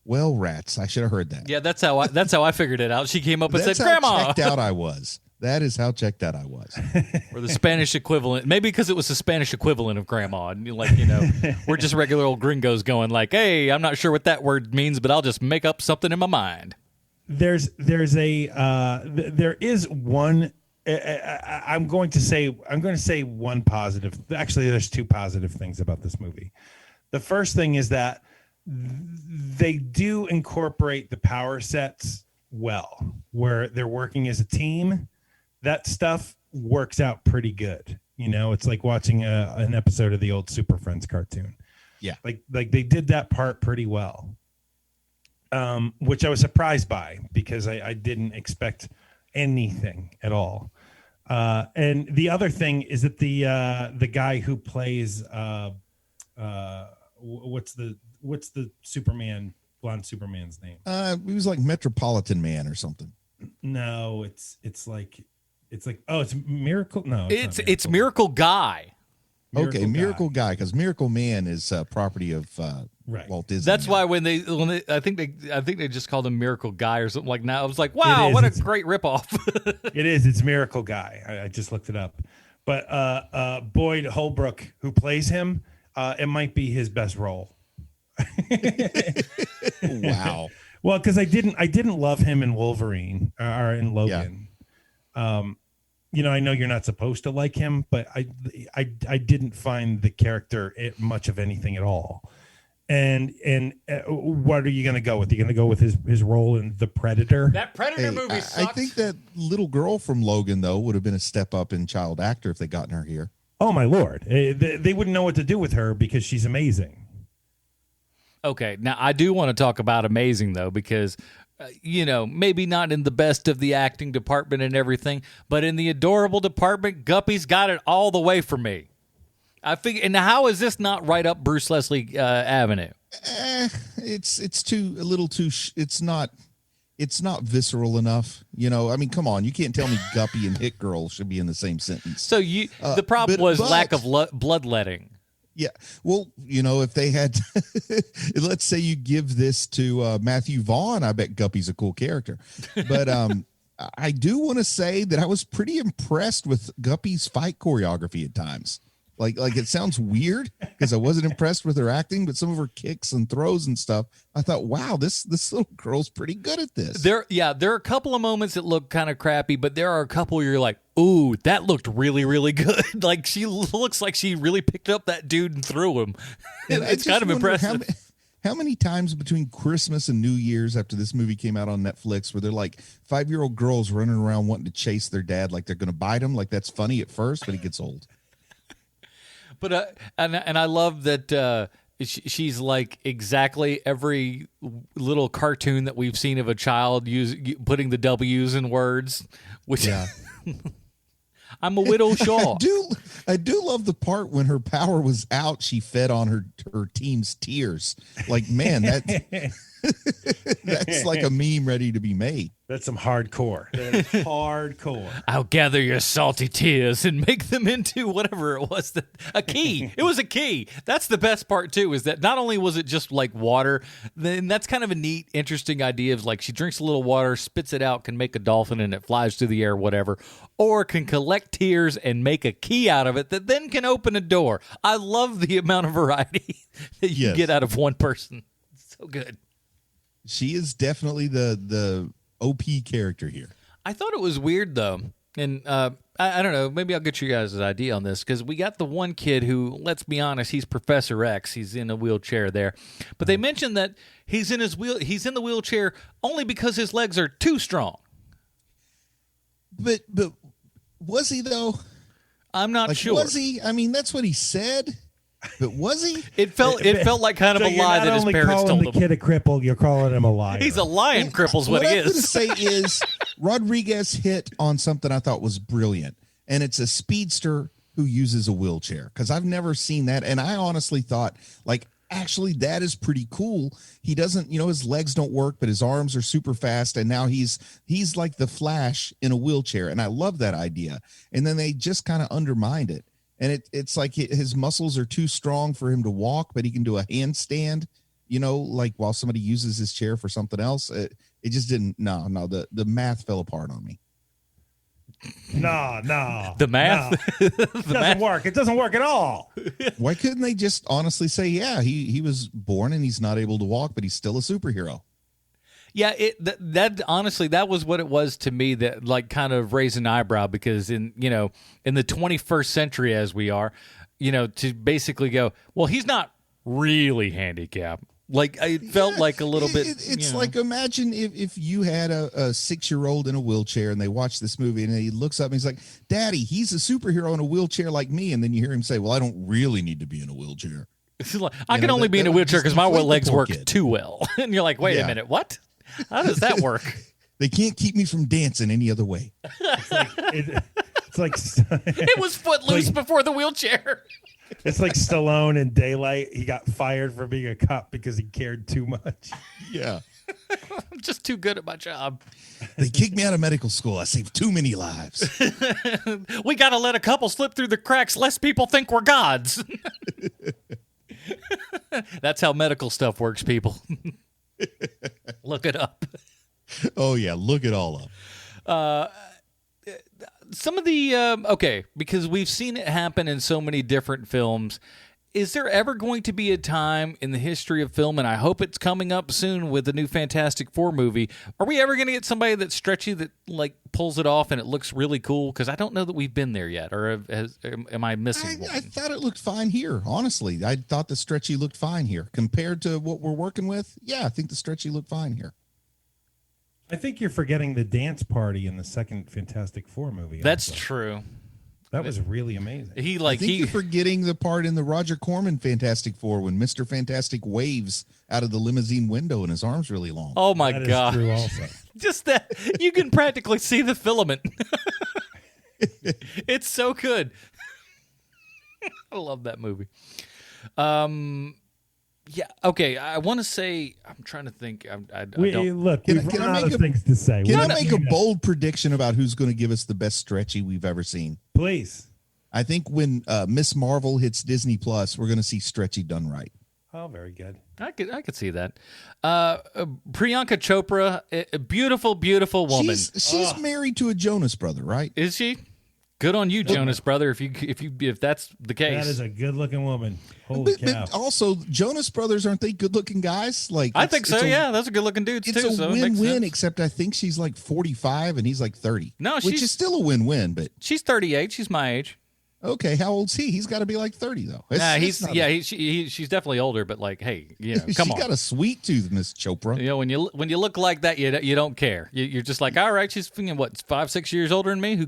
Well, rats! I should have heard that. Yeah, that's how I figured it out. She came up and said, "Grandma." How checked out I was. That is how checked out I was. Or the Spanish equivalent, maybe because it was the Spanish equivalent of grandma. And we're just regular old gringos going like, "Hey, I'm not sure what that word means, but I'll just make up something in my mind." There is one. I'm going to say one positive. Actually, there's two positive things about this movie. The first thing is that they do incorporate the power sets well, where they're working as a team. That stuff works out pretty good. It's like watching an episode of the old Super Friends cartoon. Yeah, like they did that part pretty well, which I was surprised by because I didn't expect anything at all. And the other thing is that the guy who plays what's the blonde Superman's name? He was like Metropolitan Man or something. No, it's like it's Miracle. No, it's Miracle Guy. Miracle Guy, because Miracle Man is property of Walt Disney. That's why when they I think they just called him Miracle Guy or something like that. I was like, wow, what a great ripoff. It's Miracle Guy. I just looked it up. But Boyd Holbrook, who plays him, it might be his best role. Wow. Well, because I didn't love him in Wolverine or in Logan. Yeah. I know you're not supposed to like him, but I didn't find the character much of anything at all. And what are you going to go with? Are you going to go with his role in The Predator? That Predator movie sucked. I think that little girl from Logan, though, would have been a step up in child actor if they gotten her here. Oh, my Lord. They wouldn't know what to do with her because she's amazing. Okay, now I do want to talk about amazing, though, because maybe not in the best of the acting department and everything, but in the adorable department, Guppy's got it all the way for me. I figure, and how is this not right up Bruce Leslie Avenue? It's not visceral enough. I mean, come on, you can't tell me Guppy and Hit Girl should be in the same sentence. So the problem was lack of bloodletting. Yeah. Well, if they had, let's say you give this to Matthew Vaughn, I bet Guppy's a cool character. But I do want to say that I was pretty impressed with Guppy's fight choreography at times. Like it sounds weird because I wasn't impressed with her acting, but some of her kicks and throws and stuff, I thought, wow, this little girl's pretty good at this. There are a couple of moments that look kind of crappy, but there are a couple where you're like, ooh, that looked really, really good. Like she looks like she really picked up that dude and threw him. It's kind of impressive. How many times between Christmas and New Year's after this movie came out on Netflix where they're like 5-year-old girls running around wanting to chase their dad like they're going to bite him? Like that's funny at first, but it gets old. But and I love that she's like exactly every little cartoon that we've seen of a child putting the W's in words. Which I'm a widow Shaw. I do love the part when her power was out. She fed on her team's tears. Like man, That's like a meme ready to be made. That's some hardcore. That's hardcore. I'll gather your salty tears and make them into whatever it was. A key. It was a key. That's the best part, too, is that not only was it just like water, then that's kind of a neat, interesting idea of like she drinks a little water, spits it out, can make a dolphin, and it flies through the air, whatever, or can collect tears and make a key out of it that then can open a door. I love the amount of variety that you get out of one person. It's so good. She is definitely the OP character here. I thought it was weird, though. And I don't know, maybe I'll get you guys' idea on this, because we got the one kid who, let's be honest, he's Professor X. He's in a wheelchair there. But they mentioned that he's in the wheelchair only because his legs are too strong. But was he, though? I'm not sure. Was he? I mean, that's what he said. But was he? It felt like kind of a lie that his parents told him. You're not only calling the kid a cripple, you're calling him a liar. He's a lion cripple's what he is. What I'm going to say is Rodriguez hit on something I thought was brilliant, and it's a speedster who uses a wheelchair, because I've never seen that, and I honestly thought, like, actually, that is pretty cool. He doesn't, his legs don't work, but his arms are super fast, and now he's like the Flash in a wheelchair, and I love that idea. And then they just kind of undermined it. And it's like his muscles are too strong for him to walk, but he can do a handstand, like while somebody uses his chair for something else. It just didn't. No, the math fell apart on me. No. The math? No. It doesn't work. It doesn't work at all. Why couldn't they just honestly say, yeah, he was born and he's not able to walk, but he's still a superhero? Yeah, that honestly, that was what it was to me, that like kind of raised an eyebrow, because in the 21st century as we are, to basically go, well, he's not really handicapped. Like, it felt like a little bit. It's like, imagine if you had a 6-year-old in a wheelchair and they watch this movie and he looks up and he's like, Daddy, he's a superhero in a wheelchair like me. And then you hear him say, well, I don't really need to be in a wheelchair. I can only be in a wheelchair because my legs work too well. And you're like, wait a minute, what? How does that work? They can't keep me from dancing any other way. It's like it was Footloose before the wheelchair. It's like Stallone in Daylight. He got fired for being a cop because he cared too much. Yeah. I'm just too good at my job. They kicked me out of medical school. I saved too many lives. We got to let a couple slip through the cracks lest people think we're gods. That's how medical stuff works, people. Look it up. Oh, yeah. Look it all up. Some of the, because we've seen it happen in so many different films. Is there ever going to be a time in the history of film, and I hope it's coming up soon with the new Fantastic Four movie, are we ever going to get somebody that's stretchy that like pulls it off and it looks really cool? Because I don't know that we've been there yet, or am I missing one? I thought it looked fine here, honestly. I thought the stretchy looked fine here. Compared to what we're working with, yeah, I think the stretchy looked fine here. I think you're forgetting the dance party in the second Fantastic Four movie. That's also. True. That was really amazing. I think you're forgetting the part in the Roger Corman Fantastic Four when Mr. Fantastic waves out of the limousine window and his arm's really long. Oh my God! True also. Just that you can practically see the filament. It's so good. I love that movie. Yeah. Okay. I want to say. I'm trying to think. I don't. Look, we've run out of things to say. Can I make a bold prediction about who's going to give us the best stretchy we've ever seen? Please. I think when Miss Marvel hits Disney Plus, we're going to see stretchy done right. Oh, very good. I could see that. Priyanka Chopra, a beautiful, beautiful woman. She's married to a Jonas brother, right? Is she? Good on you, Jonas brother. If that's the case, that is a good-looking woman. Holy cow! But also, Jonas brothers, aren't they good-looking guys? Like I think so. Yeah, that's a good-looking dude too. It's a win-win. Except I think she's like 45 and he's like 30. No, which is still a win-win. But she's 38. She's my age. Okay, how old's he? He's got to be like 30 though. She's definitely older, but like, hey, come on. She's got a sweet tooth, Miss Chopra. When you look like that, you don't care. You're just like, all right, she's 5-6 years older than me. Who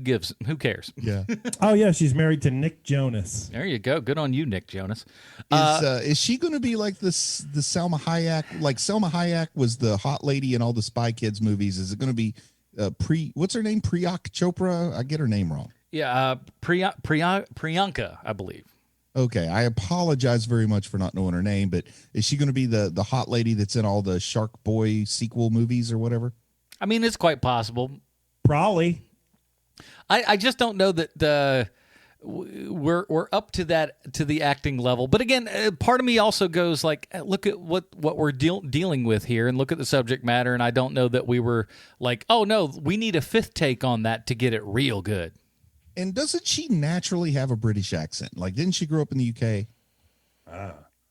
cares? Yeah. Oh yeah, she's married to Nick Jonas. There you go. Good on you, Nick Jonas. Is she going to be like the Selma Hayek? Like Selma Hayek was the hot lady in all the Spy Kids movies. Is it going to be what's her name? Priyanka Chopra? I get her name wrong. Yeah, Priyanka, I believe. Okay, I apologize very much for not knowing her name, but is she going to be the hot lady that's in all the Shark Boy sequel movies or whatever? I mean, it's quite possible. Probably. I just don't know that we're up to the acting level. But again, part of me also goes like, look at what we're dealing with here, and look at the subject matter. And I don't know that we were like, oh no, we need a fifth take on that to get it real good. And doesn't she naturally have a British accent? Like, didn't she grow up in the UK?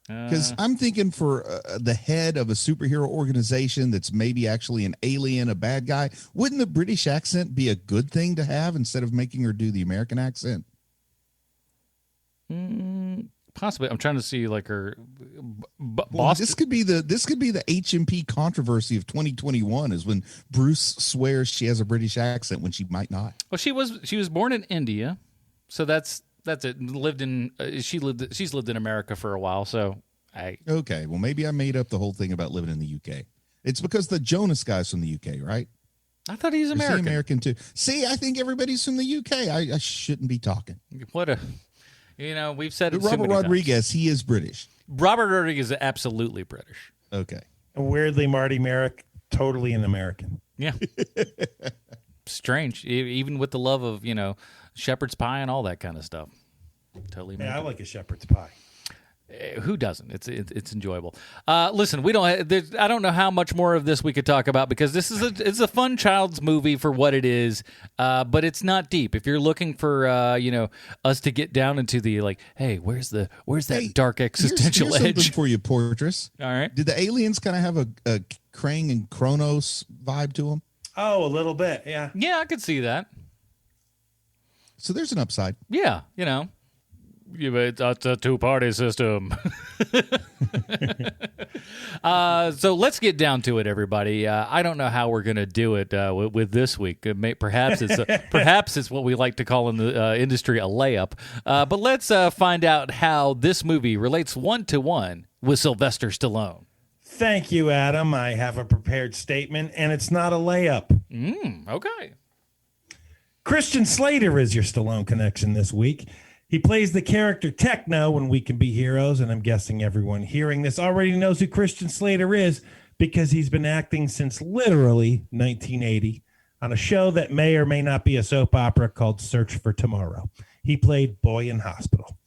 Because I'm thinking for the head of a superhero organization that's maybe actually an alien, a bad guy, wouldn't the British accent be a good thing to have instead of making her do the American accent? Possibly. I'm trying to see like her. Well, this could be the HMP controversy of 2021 is when Bruce swears she has a British accent when she might not. Well, she was born in India, so that's it. She's lived in America for a while, so okay. Well, maybe I made up the whole thing about living in the UK. It's because the Jonas guy's from the UK, right? I thought he's American. Is he American too? See, I think everybody's from the UK. I shouldn't be talking. We've said it. Robert Rodriguez, he is British. Robert Rodriguez is absolutely British. Okay. And weirdly, Marty Merrick, totally an American. Yeah. Strange, even with the love of shepherd's pie and all that kind of stuff. Totally. Yeah, I like a shepherd's pie. Who doesn't? It's enjoyable. Listen, I don't know how much more of this we could talk about because it's a fun child's movie for what it is, but it's not deep. If you're looking for us to get down into the like, hey, where's that dark existential here's edge something for you, Portress? All right. Did the aliens kind of have a Krang and Kronos vibe to them? Oh, a little bit, yeah. Yeah, I could see that. So there's an upside. Yeah, that's a two-party system. So let's get down to it, everybody. I don't know how we're going to do it with this week. Perhaps it's what we like to call in the industry a layup. But let's find out how this movie relates one-to-one with Sylvester Stallone. Thank you, Adam. I have a prepared statement, and it's not a layup. Okay. Christian Slater is your Stallone connection this week. He plays the character Techno in We Can Be Heroes, and I'm guessing everyone hearing this already knows who Christian Slater is because he's been acting since literally 1980 on a show that may or may not be a soap opera called Search for Tomorrow. He played Boy in Hospital.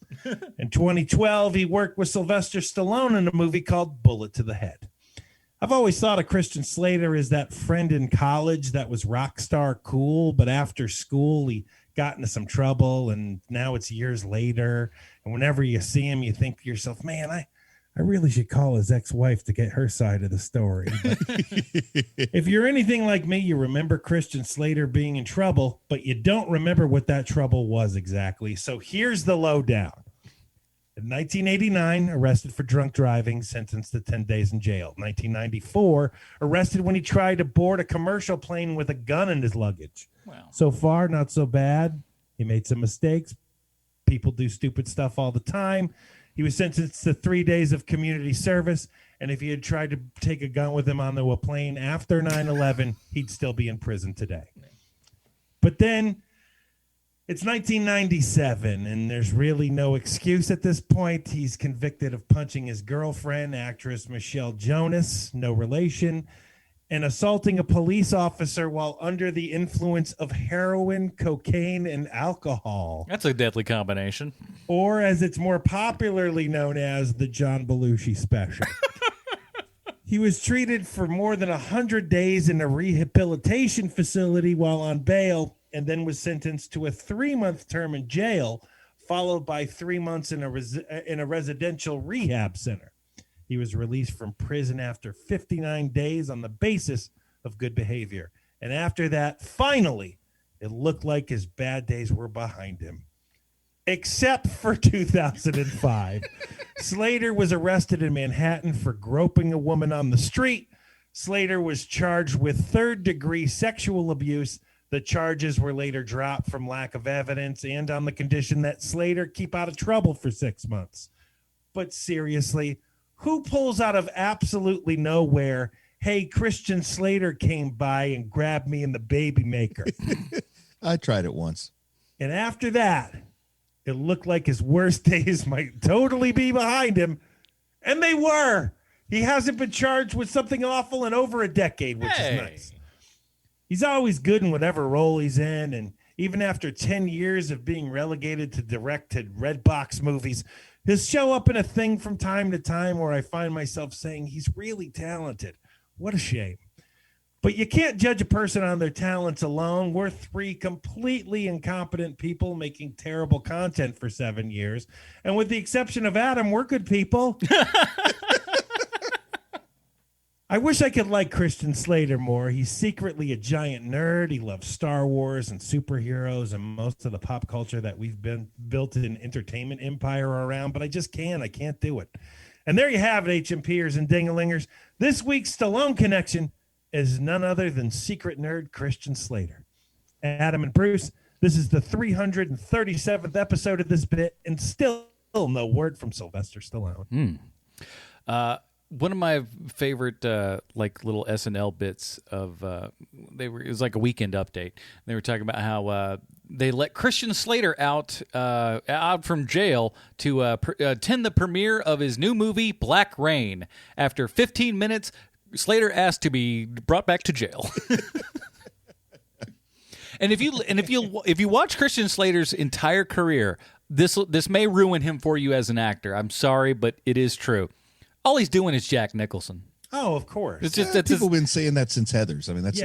In 2012, he worked with Sylvester Stallone in a movie called Bullet to the Head. I've always thought of Christian Slater as that friend in college that was rock star cool, but after school, he got into some trouble, and now it's years later. And whenever you see him, you think to yourself, man, I really should call his ex-wife to get her side of the story. But if you're anything like me, you remember Christian Slater being in trouble, but you don't remember what that trouble was exactly. So here's the lowdown. In 1989, arrested for drunk driving, sentenced to 10 days in jail. 1994, arrested when he tried to board a commercial plane with a gun in his luggage. Wow. So far, not so bad. He made some mistakes. People do stupid stuff all the time. He was sentenced to 3 days of community service, and if he had tried to take a gun with him onto a plane after 9/11, he'd still be in prison today. But then it's 1997, and there's really no excuse at this point. He's convicted of punching his girlfriend, actress Michelle Jonas, no relation, and assaulting a police officer while under the influence of heroin, cocaine, and alcohol. That's a deadly combination. Or as it's more popularly known as, the John Belushi special. He was treated for more than 100 days in a rehabilitation facility while on bail, and then was sentenced to a 3-month term in jail, followed by 3 months in a residential rehab center. He was released from prison after 59 days on the basis of good behavior. And after that, finally, it looked like his bad days were behind him. Except for 2005. Slater was arrested in Manhattan for groping a woman on the street. Slater was charged with third-degree sexual abuse. The charges were later dropped from lack of evidence and on the condition that Slater keep out of trouble for 6 months. But seriously, who pulls out of absolutely nowhere, hey, Christian Slater came by and grabbed me in the baby maker? I tried it once. And after that, It looked like his worst days might totally be behind him. And they were. He hasn't been charged with something awful in over a decade, which is nice. He's always good in whatever role he's in. And even after 10 years of being relegated to directed red box movies, he'll show up in a thing from time to time where I find myself saying he's really talented. What a shame. But you can't judge a person on their talents alone. We're three completely incompetent people making terrible content for 7 years. And with the exception of Adam, we're good people. I wish I could like Christian Slater more. He's secretly a giant nerd. He loves Star Wars and superheroes and most of the pop culture that we've been built an entertainment empire around. But I just can't. I can't do it. And there you have it, HMPers and Dingalingers. This week's Stallone Connection is none other than secret nerd Christian Slater. Adam and Bruce, this is the 337th episode of this bit, and still no word from Sylvester Stallone. One of my favorite like little SNL bits of it was like a weekend update. They were talking about how they let Christian Slater out from jail to attend the premiere of his new movie Black Rain. After 15 minutes, Slater asked to be brought back to jail. And if you watch Christian Slater's entire career, this may ruin him for you as an actor. I'm sorry, but it is true. All he's doing is Jack Nicholson. Oh, of course. It's just people have been saying that since Heathers. I mean, that's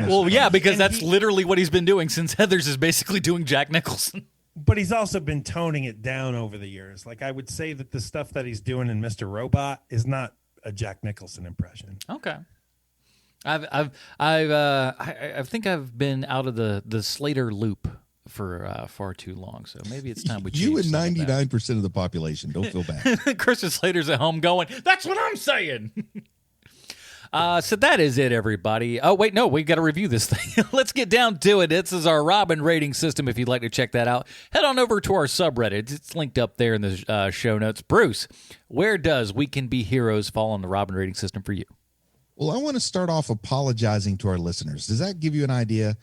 because that's literally what he's been doing since Heathers is basically doing Jack Nicholson. But he's also been toning it down over the years. Like I would say that the stuff that he's doing in Mr. Robot is not a Jack Nicholson impression. Okay. I think I've been out of the Slater loop for far too long, so maybe it's time we change. You and 99% of the population, don't feel bad. Christian Slater's at home going, that's what I'm saying. So that is it, everybody. Oh, wait, no, we got to review this thing. Let's get down to it. This is our Robin rating system. If you'd like to check that out, head on over to our subreddit. It's linked up there in the show notes. Bruce, where does We Can Be Heroes fall on the Robin rating system for you? Well, I want to start off apologizing to our listeners. Does that give you an idea?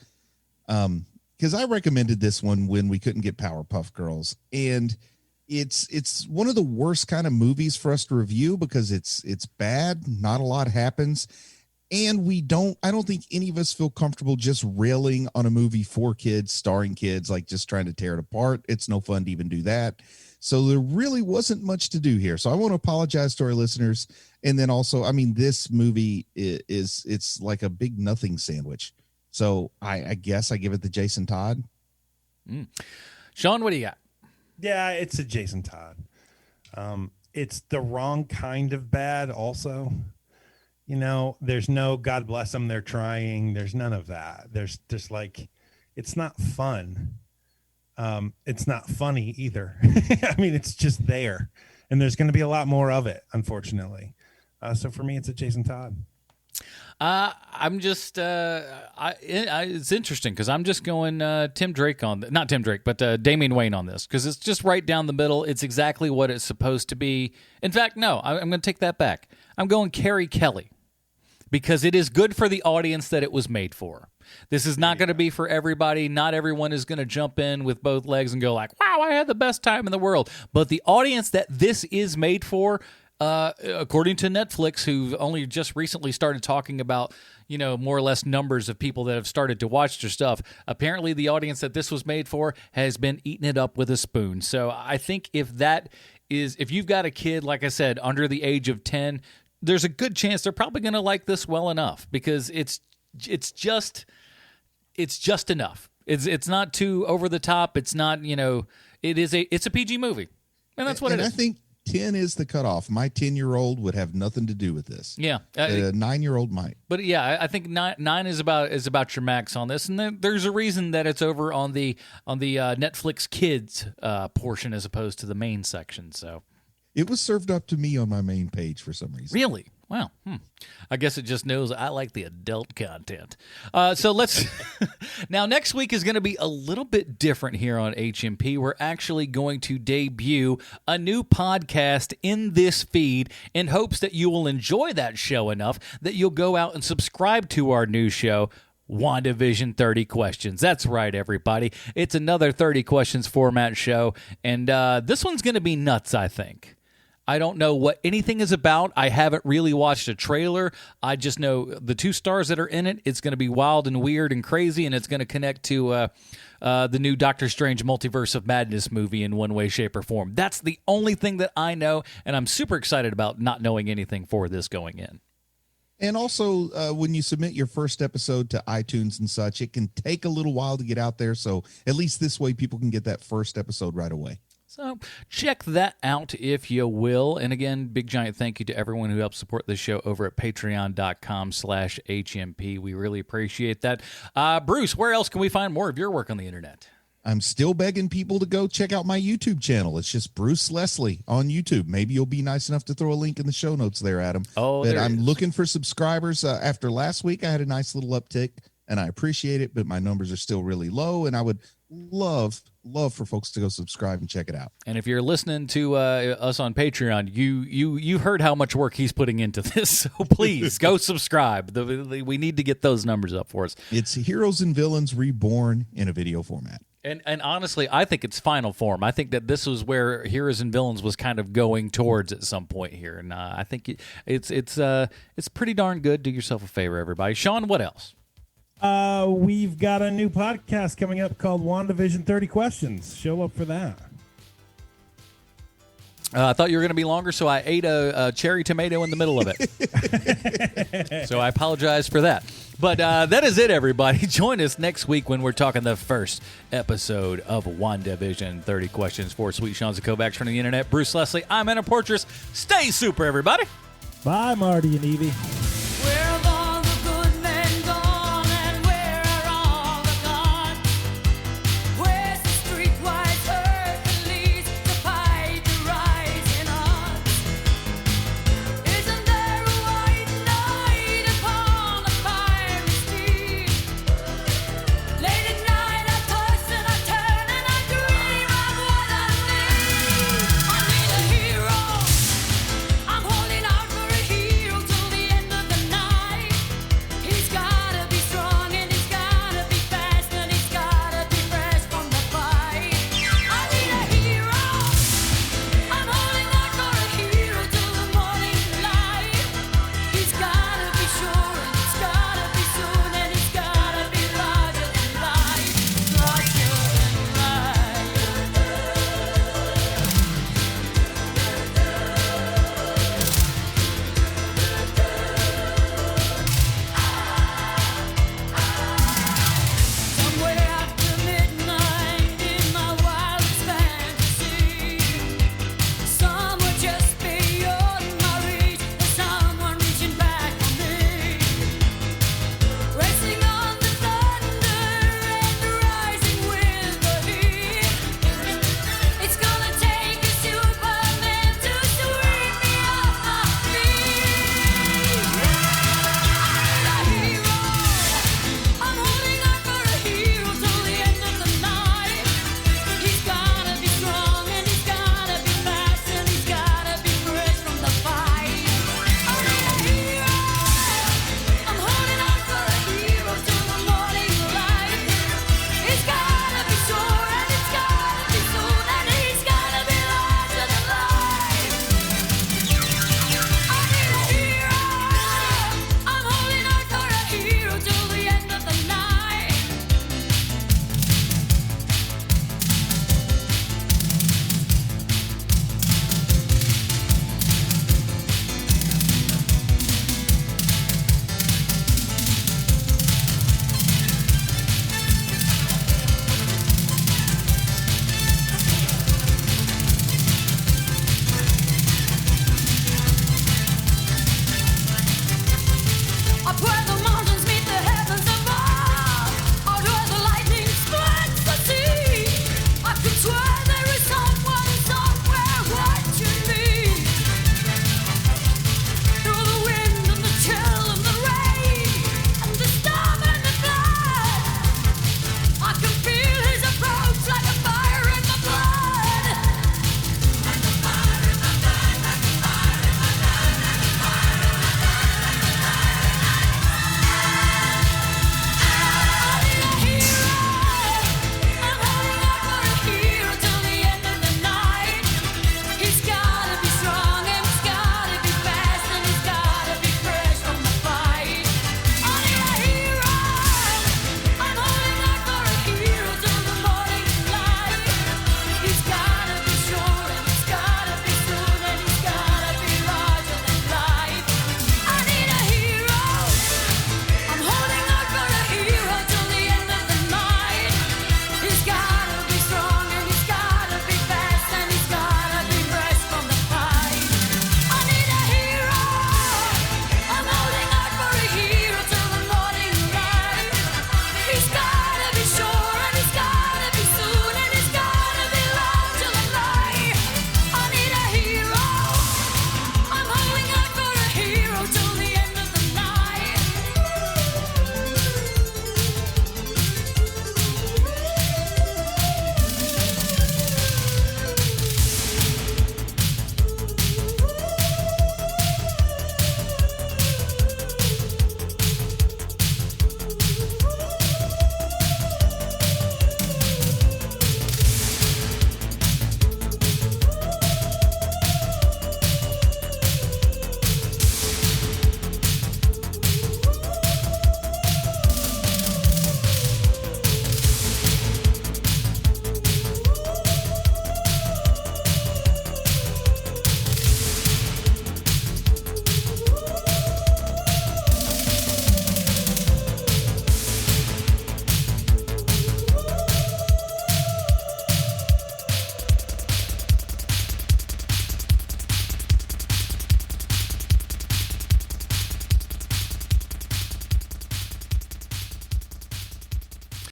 Because I recommended this one when we couldn't get Powerpuff Girls, and it's one of the worst kind of movies for us to review because it's bad. Not a lot happens, and I don't think any of us feel comfortable just railing on a movie for kids, starring kids, like just trying to tear it apart. It's no fun to even do that. So there really wasn't much to do here. So I want to apologize to our listeners. And then also, I mean, this movie it's like a big nothing sandwich. So I guess I give it to Jason Todd. Sean, what do you got? Yeah, it's a Jason Todd. It's the wrong kind of bad also. You know, there's no God bless them, they're trying. There's none of that. There's just like, it's not fun. It's not funny either. I mean, it's just there. And there's going to be a lot more of it, unfortunately. So for me, it's a Jason Todd. I'm just it's interesting because I'm just going Tim Drake on not Tim Drake, but Damian Wayne on this because it's just right down the middle. It's exactly what it's supposed to be. In fact, no, I'm going to take that back. I'm going Carrie Kelly because it is good for the audience that it was made for. This is not going to be for everybody. Not everyone is going to jump in with both legs and go like, wow, I had the best time in the world. But the audience that this is made for, according to Netflix, who only just recently started talking about, more or less numbers of people that have started to watch their stuff, apparently the audience that this was made for has been eating it up with a spoon. So I think if you've got a kid, like I said, under the age of 10, there's a good chance they're probably going to like this well enough because it's just enough. It's not too over the top. It's not, it's a PG movie. And that's what it is. I think 10 is the cutoff. My 10-year-old would have nothing to do with this. Yeah. A 9-year-old might. But yeah, I think 9 is about your max on this. And then there's a reason that it's over on the Netflix Kids portion as opposed to the main section. So it was served up to me on my main page for some reason. Really? Wow. I guess it just knows I like the adult content. So let's now next week is going to be a little bit different here on HMP. We're actually going to debut a new podcast in this feed in hopes that you will enjoy that show enough that you'll go out and subscribe to our new show WandaVision 30 Questions. That's right, everybody. It's another 30 Questions format show, and this one's going to be nuts, I think. I don't know what anything is about. I haven't really watched a trailer. I just know the two stars that are in it, it's going to be wild and weird and crazy, and it's going to connect to the new Doctor Strange Multiverse of Madness movie in one way, shape, or form. That's the only thing that I know, and I'm super excited about not knowing anything for this going in. And also, when you submit your first episode to iTunes and such, it can take a little while to get out there. So at least this way, people can get that first episode right away. So check that out if you will. And again, big giant thank you to everyone who helps support this show over at patreon.com/HMP. We really appreciate that. Bruce, where else can we find more of your work on the internet? I'm still begging people to go check out my YouTube channel. It's just Bruce Leslie on YouTube. Maybe you'll be nice enough to throw a link in the show notes there, Adam. Oh, but I'm looking for subscribers. After last week, I had a nice little uptick, and I appreciate it, but my numbers are still really low, and I would love for folks to go subscribe and check it out. And if you're listening to us on Patreon, you heard how much work he's putting into this, so please go subscribe. We need to get those numbers up for us. It's Heroes and Villains Reborn in a video format. And honestly, I think it's final form. I think that this was where Heroes and Villains was kind of going towards at some point here, and I think it's pretty darn good. Do yourself a favor, everybody. Sean, what else? We've got a new podcast coming up called WandaVision 30 Questions. Show up for that. I thought you were going to be longer, so I ate a cherry tomato in the middle of it. So I apologize for that. But that is it, everybody. Join us next week when we're talking the first episode of WandaVision 30 Questions. For Sweet Sean's and Kovacs from the internet, Bruce Leslie, I'm Anna Portress. Stay super, everybody. Bye, Marty and Evie.